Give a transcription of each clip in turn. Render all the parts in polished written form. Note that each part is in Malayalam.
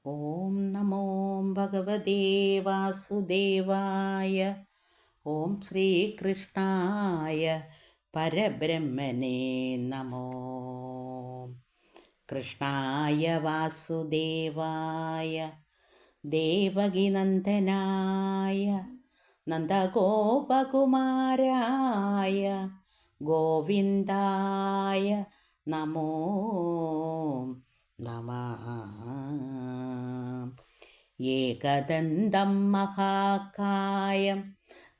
ഓം നമോ ഭഗവതേ വാസുദേവായ. ഓം ശ്രീകൃഷ്ണായ പരബ്രഹ്മനേ നമോ. കൃഷ്ണായ വാസുദേവായ ദേവകിനന്ദനായ നന്ദഗോപകുമാരായ ഗോവിന്ദായ നമോ നമഃ. ഏകദന്തം മഹാകായം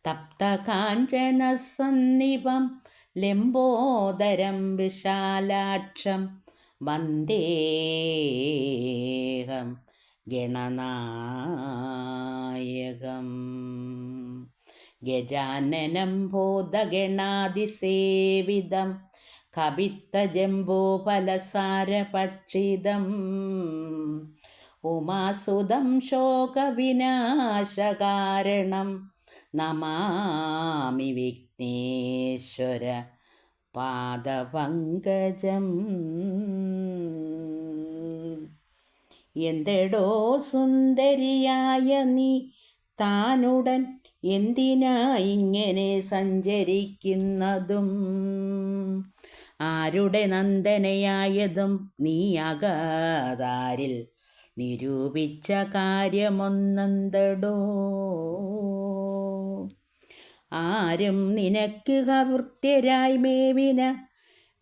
തപ്തകാഞ്ചനസന്നിഭം ലംബോദരം വിശാലാക്ഷം വന്ദേഹം ഗണനായകം. ഗജാനനം ഭൂതഗണാതിസേവിതം കപിത്തജംബൂഫലസാരഭക്ഷിതം ഉമാസുതം ശോകവിനാശകാരണം നമാമി വിഘ്നേശ്വര പാദപങ്കജം. എന്തെടോ സുന്ദരിയായ നീ താനുടൻ എന്തിനാ ഇങ്ങനെ സഞ്ചരിക്കുന്നതും? ആരുടെ നന്ദനയായതും നീ അകതാരിൽ നിരൂപിച്ച കാര്യമൊന്നെന്തടോ? ആരും നിനക്ക് കവൃത്യരായി മേവിന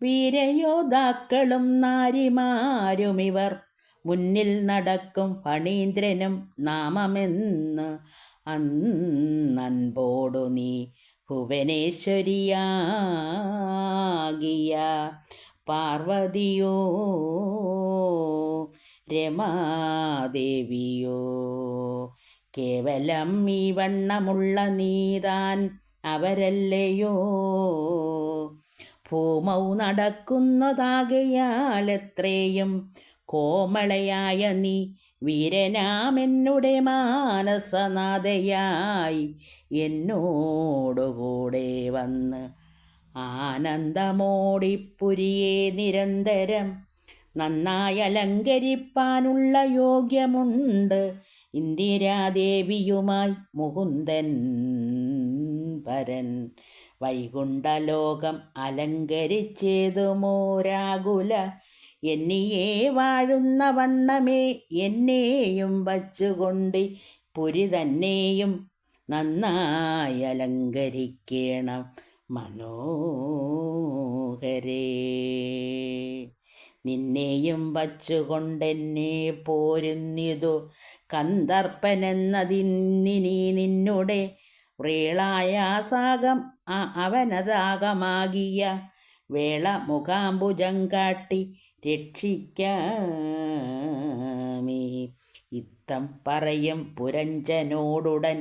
വീരയോദ്ധാക്കളും നാരിമാരുമിവർ മുന്നിൽ നടക്കും ഫണീന്ദ്രനും നാമമെന്ന് അന്നൻപോടു നീ ഭുവനേശ്വരിയാകിയ പാർവതിയോ രമാദേവിയോ കേവലം ഈ വണ്ണമുള്ള നീതാൻ അവരല്ലയോ? ഭൂമൗ നടക്കുന്നതാകയാൽ എത്രയും കോമളയായ നീ വീരനാമെന്നുടെ മാനസനാഥയായി എന്നോടുകൂടെ വന്ന് ആനന്ദമോടിപ്പുരിയെ നിരന്തരം നന്നായി അലങ്കരിപ്പാനുള്ള യോഗ്യമുണ്ട് ഇന്ദിരാദേവിയുമായി മുകുന്ദൻ പരൻ വൈകുണ്ഠലോകം അലങ്കരിച്ചേതുമോരാകുല എന്നിയേ വാഴുന്ന വണ്ണമേ എന്നെയും വച്ചുകൊണ്ട് പുരി തന്നെയും നന്നായി അലങ്കരിക്കണം മനോഹരേ. നിന്നെയും വച്ചുകൊണ്ടെന്നെ പോരുന്നിതു കന്ദർപ്പനെന്നതിന്നിനി നിന്നുടെ വ്രീളായാസാകം അവനതാകമാകിയ വേള മുഖാംബുജം കാട്ടി രക്ഷിക്കാമേ. ഇത്തം പറയും പുരഞ്ജനോടുടൻ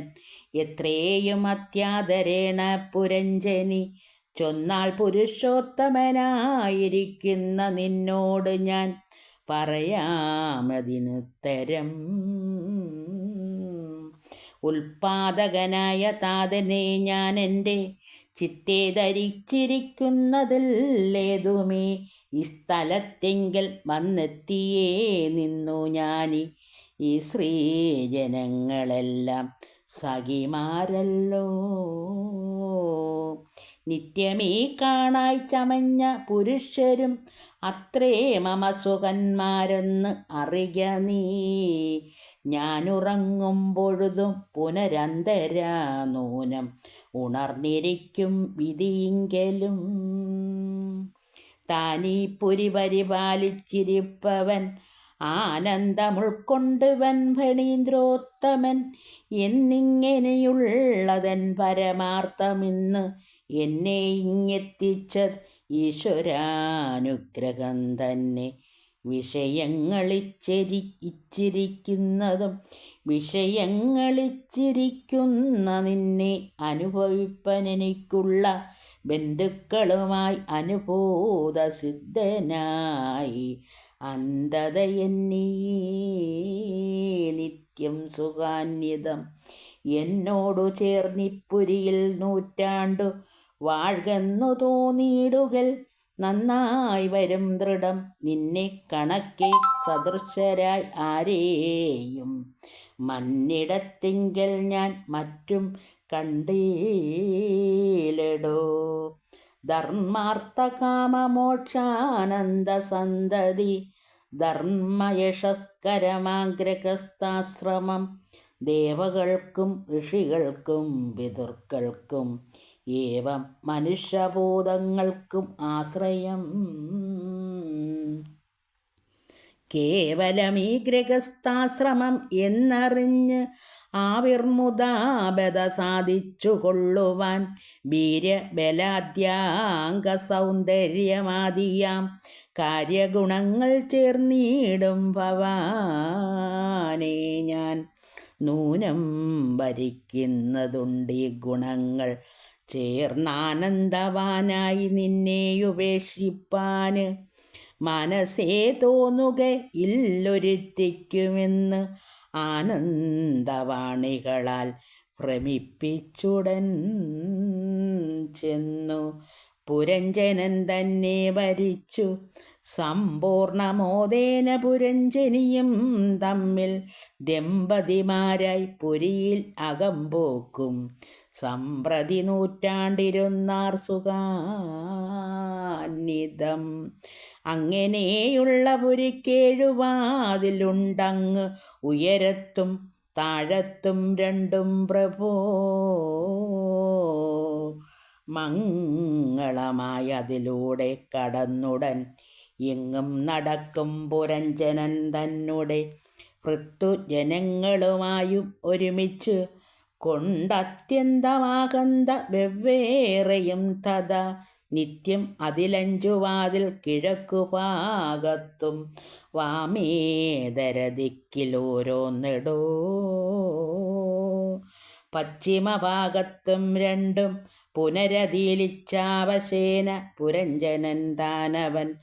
എത്രയും അത്യാദരേണ പുരഞ്ജനി ചൊന്നാൾ പുരുഷോത്തമനായിരിക്കുന്ന നിന്നോട് ഞാൻ പറയാമതിനുത്തരം. ഉൽപാദകനായ താതനെ ഞാൻ എൻ്റെ ചിത്തെ ധരിച്ചിരിക്കുന്നതില്ലേതുമേ ഈ സ്ഥലത്തെങ്കിൽ വന്നെത്തിയേ നിന്നു ഞാനി ഈ ശ്രീജനങ്ങളെല്ലാം സഖിമാരല്ലോ. നിത്യമീ കാണായി ചമഞ്ഞ പുരുഷരും അത്രേ മമ സുഖന്മാരെന്ന് അറിയ നീ. ഞാനുറങ്ങുമ്പൊഴുതും പുനരന്തരാനൂനം ഉണർന്നിരിക്കും വിധിയിങ്കലും. താനീ പുരി പരിപാലിച്ചിരിപ്പവൻ ആനന്ദമുൾക്കൊണ്ടുവൻ ഫണീന്ദ്രോത്തമൻ എന്നിങ്ങനെയുള്ളതൻ പരമാർത്ഥമിന്ന് എന്നെ ഇങ്ങെത്തിച്ചത് ഈശ്വരാനുഗ്രഹം തന്നെ. വിഷയങ്ങളിച്ചിരിക്കുന്നതും വിഷയങ്ങളിച്ചിരിക്കുന്ന നിന്നെ അനുഭവിപ്പനെനിക്കുള്ള ബന്ധുക്കളുമായി അനുഭൂതസിദ്ധനായി അന്ധതയെന്നീ നിത്യം സുഖാന്വിതം എന്നോടു ചേർന്നിപ്പുരിയിൽ നൂറ്റാണ്ടു വാഴ്കെന്നു തോന്നിയിടുകൽ നന്നായി വരും ദൃഢം നിന്നെ കണക്കെ സദൃശരായി ആരെയും മന്നിടത്തിങ്കൽ ഞാൻ മറ്റും കണ്ടീലെടോ. ധർമാർത്ഥകാമമോക്ഷാനന്ദ സന്തതി ധർമ്മയശസ്കരമാഗ്രഹസ്ഥാശ്രമം ദേവകൾക്കും ഋഷികൾക്കും പിതൃക്കൾക്കും ഏവം മനുഷ്യഭൂതങ്ങൾക്കും ആശ്രയം. കേവലമീ ഗൃഹസ്ഥാശ്രമം എന്നറിഞ്ഞ് ആവിർമുദാബത സാധിച്ചു കൊള്ളുവാൻ വീര്യബലാദ്യാംഗ സൗന്ദര്യമാദിയാം കാര്യഗുണങ്ങൾ ചേർന്നിടും ഭവാനേ ഞാൻ. നൂനം ഭരിക്കുന്നതുണ്ട് ഈ ഗുണങ്ങൾ ചേർന്നാനന്ദവാനായി നിന്നെയുപേക്ഷിപ്പാന് മനസ്സേ തോന്നുക ഇല്ലൊരുത്തിക്കുമെന്ന് ആനന്ദവാണികളാൽ ഭ്രമിപ്പിച്ചുടൻ ചെന്നു. പുരഞ്ജനൻ തന്നെ വരിച്ചു സമ്പൂർണമോദേന പുരഞ്ജനിയും തമ്മിൽ ദമ്പതിമാരായി പുരിയിൽ അകമ്പോക്കും സമ്പ്രതി നൂറ്റാണ്ടിരുന്നാർ സുഖാന്വിതം. അങ്ങനെയുള്ള പുരിക്കേഴുവാതിലുണ്ടങ്ങ് ഉയരത്തും താഴത്തും രണ്ടും പ്രഭോ. മംഗളമായി അതിലൂടെ കടന്നുടൻ എങ്ങും നടക്കും പുരഞ്ജനൻ തന്നെ പൃഥുജനങ്ങളുമായും ഒരുമിച്ച് കൊണ്ടത്യന്തമാകന്ത വെവ്വേറെയും തഥാ നിത്യം അതിലഞ്ചുവാതിൽ കിഴക്കുഭാഗത്തും വാമേതരദിക്കിലോരോന്നെടോ. പശ്ചിമഭാഗത്തും രണ്ടും പുനരതിലിച്ചാവശേന പുരഞ്ജനൻ താനവൻ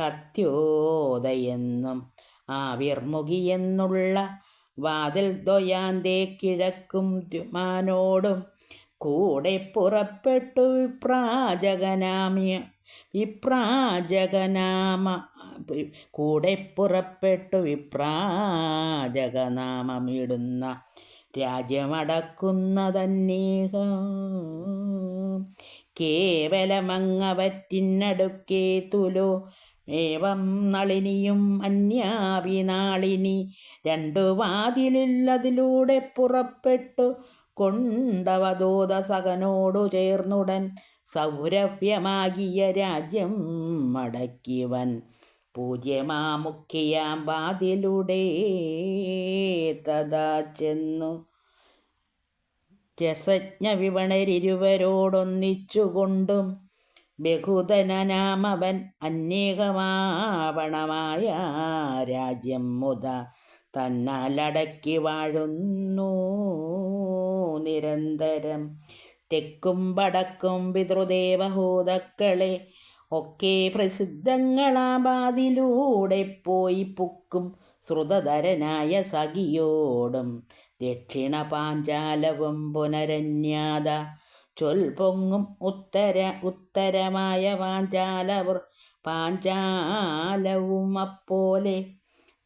കത്യോദയെന്നും ആവിർമുഖിയെന്നുള്ള വാതിൽ ദ്വയാന്തേ കിഴക്കും ദ്യുമാനോടും കൂടെ പുറപ്പെട്ടു വിപ്രാജകനാമമിടുന്ന രാജ്യമടക്കുന്നതന്നേകം. കേവലമങ്ങവറ്റിനടുക്കേ തുലോ ഏവം നളിനിയും അന്യാവിനാളിനി രണ്ടു വാതിലില്ലതിലൂടെ പുറപ്പെട്ടു കൊണ്ടവധൂതസകനോടു ചേർന്നുടൻ സൗരഭ്യമാകിയ രാജ്യം മടക്കിവൻ പൂജ്യമാമുഖിയാം വാതിലൂടെ തഥാ ചെന്നു. രസജ്ഞ വിവണരിരുവരോടൊന്നിച്ചുകൊണ്ടും ബഹുധനനാമവൻ അന്യേകമാവണമായ രാജ്യം മുത തന്നാലടക്കി വാഴുന്നു നിരന്തരം. തെക്കും വടക്കും പിതൃദേവഹൂതക്കളെ ഒക്കെ പ്രസിദ്ധങ്ങളാബാദിലൂടെ പോയി പുക്കും ശ്രുതധരനായ സഖിയോടും ദക്ഷിണ പാഞ്ചാലവും പുനരന്യാത ചൊൽപൊങ്ങും ഉത്തരമായ പാഞ്ചാലവും അപ്പോലെ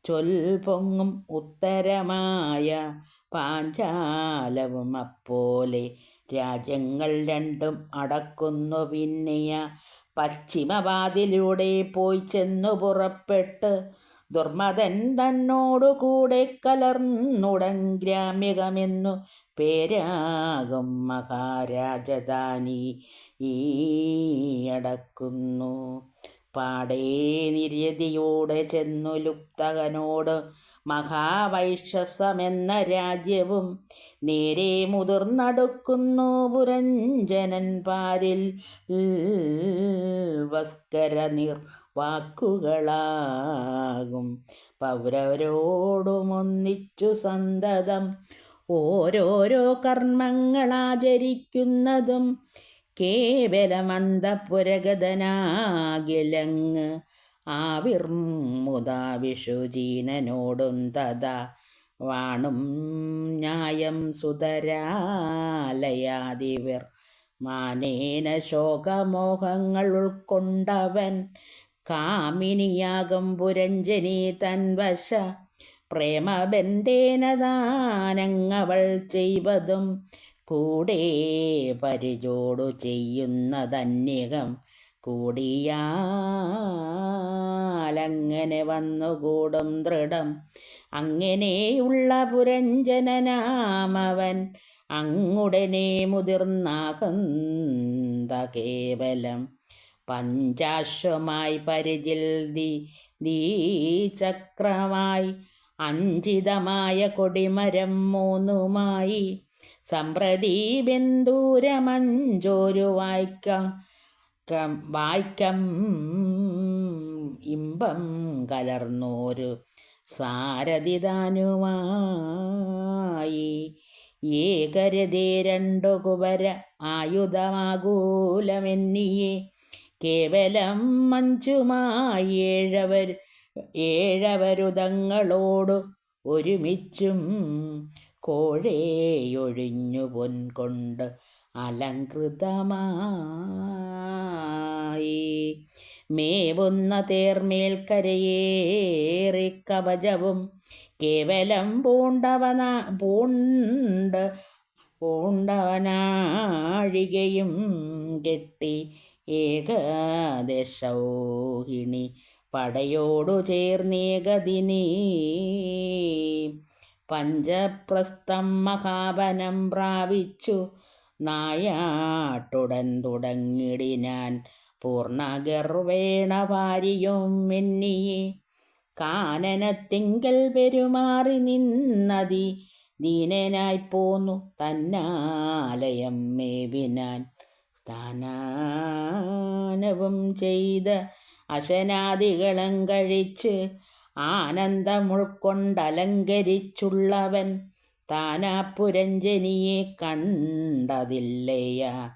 ചൊൽപൊങ്ങും ഉത്തരമായ പാഞ്ചാലവും അപ്പോലെ രാജ്യങ്ങൾ രണ്ടും അടക്കുന്നു. പിന്നെയ പശ്ചിമവാതിലൂടെ പോയി ചെന്നു പുറപ്പെട്ട് ദുർമതൻ തന്നോടുകൂടെ കലർന്നുടൻ ഗ്രാമ്യകമെന്നു പേരാകും മഹാരാജധാനി അടക്കുന്നു. പാടേ നിര്യതിയോടെ ചെന്നു ലുപ്തകനോട് മഹാവൈഷസമെന്ന രാജ്യവും നേരെ മുതിർന്നടുക്കുന്നു പുരഞ്ജനൻ പാരിൽ വസ്കര വാക്കുകളാകും പൗരവരോടുമൊന്നിച്ചു സന്തതം ഓരോരോ കർമ്മങ്ങളാചരിക്കുന്നതും കേവലമന്തപുരഗതനാകിലങ്ങ് ആവിർമുദാ വിഷുജീനനോടും തഥാ വാണും ന്യായം സുതരാലയാദിവർ മാനേന ശോകമോഹങ്ങൾ ഉൾക്കൊണ്ടവൻ കാമിനിയാകും പുരഞ്ജനി തൻവശ പ്രേമബന്ധേന ദാനങ്ങളവൾ ചെയ്വതും കൂടെ പരിചോടു ചെയ്യുന്നതന്യകം കൂടിയാലങ്ങനെ വന്നുകൂടും ദൃഢം. അങ്ങനെയുള്ള പുരഞ്ജനനാമവൻ അങ്ങുടനെ മുതിർന്നാകന്ത കേവലം പഞ്ചാശ്വമായി പരിചിൽ ചക്രമായി അഞ്ചിതമായ കൊടിമരം മൂന്നുമായി സമ്പ്രതി ബന്ധൂരമഞ്ചോരു വായ്ക്കം ഇമ്പം കലർന്നോരു സാരഥിതാനുമായി ഏകരതേ രണ്ടു കുവര ആയുധമാകൂലമെന്നിയെ കേവലം മഞ്ചുമായി ഏഴവരുതങ്ങളോടു ഒരുമിച്ചും കോഴയൊഴിഞ്ഞു പൊൻകൊണ്ട് അലങ്കൃതമായി മേവുന്ന തേർമേൽ കരയേറി കവചവും കേവലം പൂണ്ടവനാഴികയും കെട്ടി ഏകദശൗഹിണി പടയോടു ചേർന്നേകദിനീ പഞ്ചപ്രസ്ഥം മഹാവനം പ്രാപിച്ചു നായാട്ടുടൻ തുടങ്ങിടിനാൻ പൂർണ്ണഗർവേണ ഭാര്യയും എന്നിയെ കാനനത്തിങ്കൽ പെരുമാറി നിന്നതി ദീനനായി പോന്നു തന്നാലയം മേവിനാൻ സ്ഥാനവും ചെയ്ത് അശനാദികളും കഴിച്ച് ആനന്ദമുൾക്കൊണ്ടലങ്കരിച്ചുള്ളവൻ താനാപുരഞ്ജനിയെ കണ്ടതില്ലയ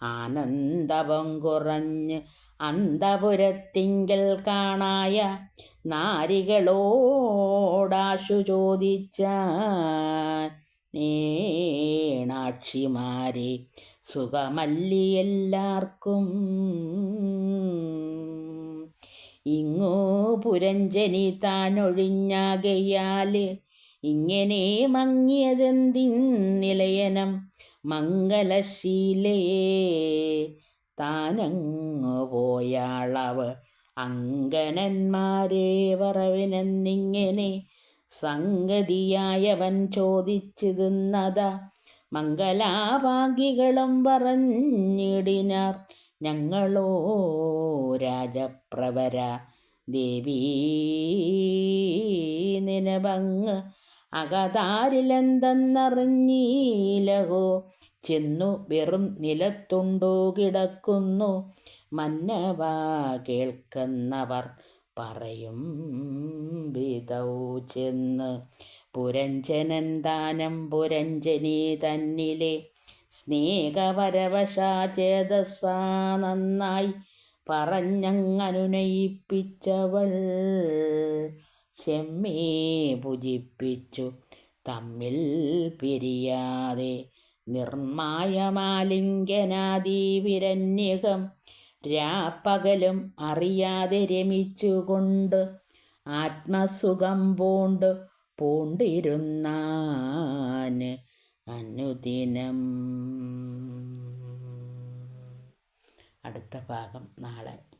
ആനന്ദവും കുറഞ്ഞ് അന്തപുരത്തിങ്കൽ കാണായ നാരികളോടാശു ചോദിച്ചാക്ഷിമാരെ സുഖമല്ലി എല്ലാവർക്കും ഇങ്ങോ പുരഞ്ജനി താനൊഴിഞ്ഞാകയാൽ ഇങ്ങനെ മങ്ങിയതെന്തിനിലയനം മംഗലശീലേ താനങ്ങു പോയാളവ് അങ്കനന്മാരെ പറവിനെന്നിങ്ങനെ സംഗതിയായവൻ ചോദിച്ചിരുന്നത മംഗലാഭാഗികളും പറഞ്ഞിടിനാർ ഞങ്ങളോ രാജപ്രവര ദേവീ നിനഭങ് അകതാരിലെന്തെന്നറിഞ്ഞീലഹോ ചെന്നു വെറും നിലത്തുണ്ടോ കിടക്കുന്നു മന്നവ കേൾക്കുന്നവർ പറയും വിധൗ ചെന്ന് പുരഞ്ജനൻ ദാനം പുരഞ്ജനി തന്നിലെ സ്നേഹപരവശാചേതസാ നന്നായി പറഞ്ഞങ്ങനുനയിപ്പിച്ചവൾ ചെമ്മേ ഭുജിപ്പിച്ചു തമ്മിൽ പിരിയാതെ നിർമായമാലിംഗനാദീവിരന്യകം രാപ്പകലും അറിയാതെ രമിച്ചുകൊണ്ട് ആത്മസുഖം പൂണ്ടിരുന്നാൻ അനുദിനം. അടുത്ത ഭാഗം നാളെ.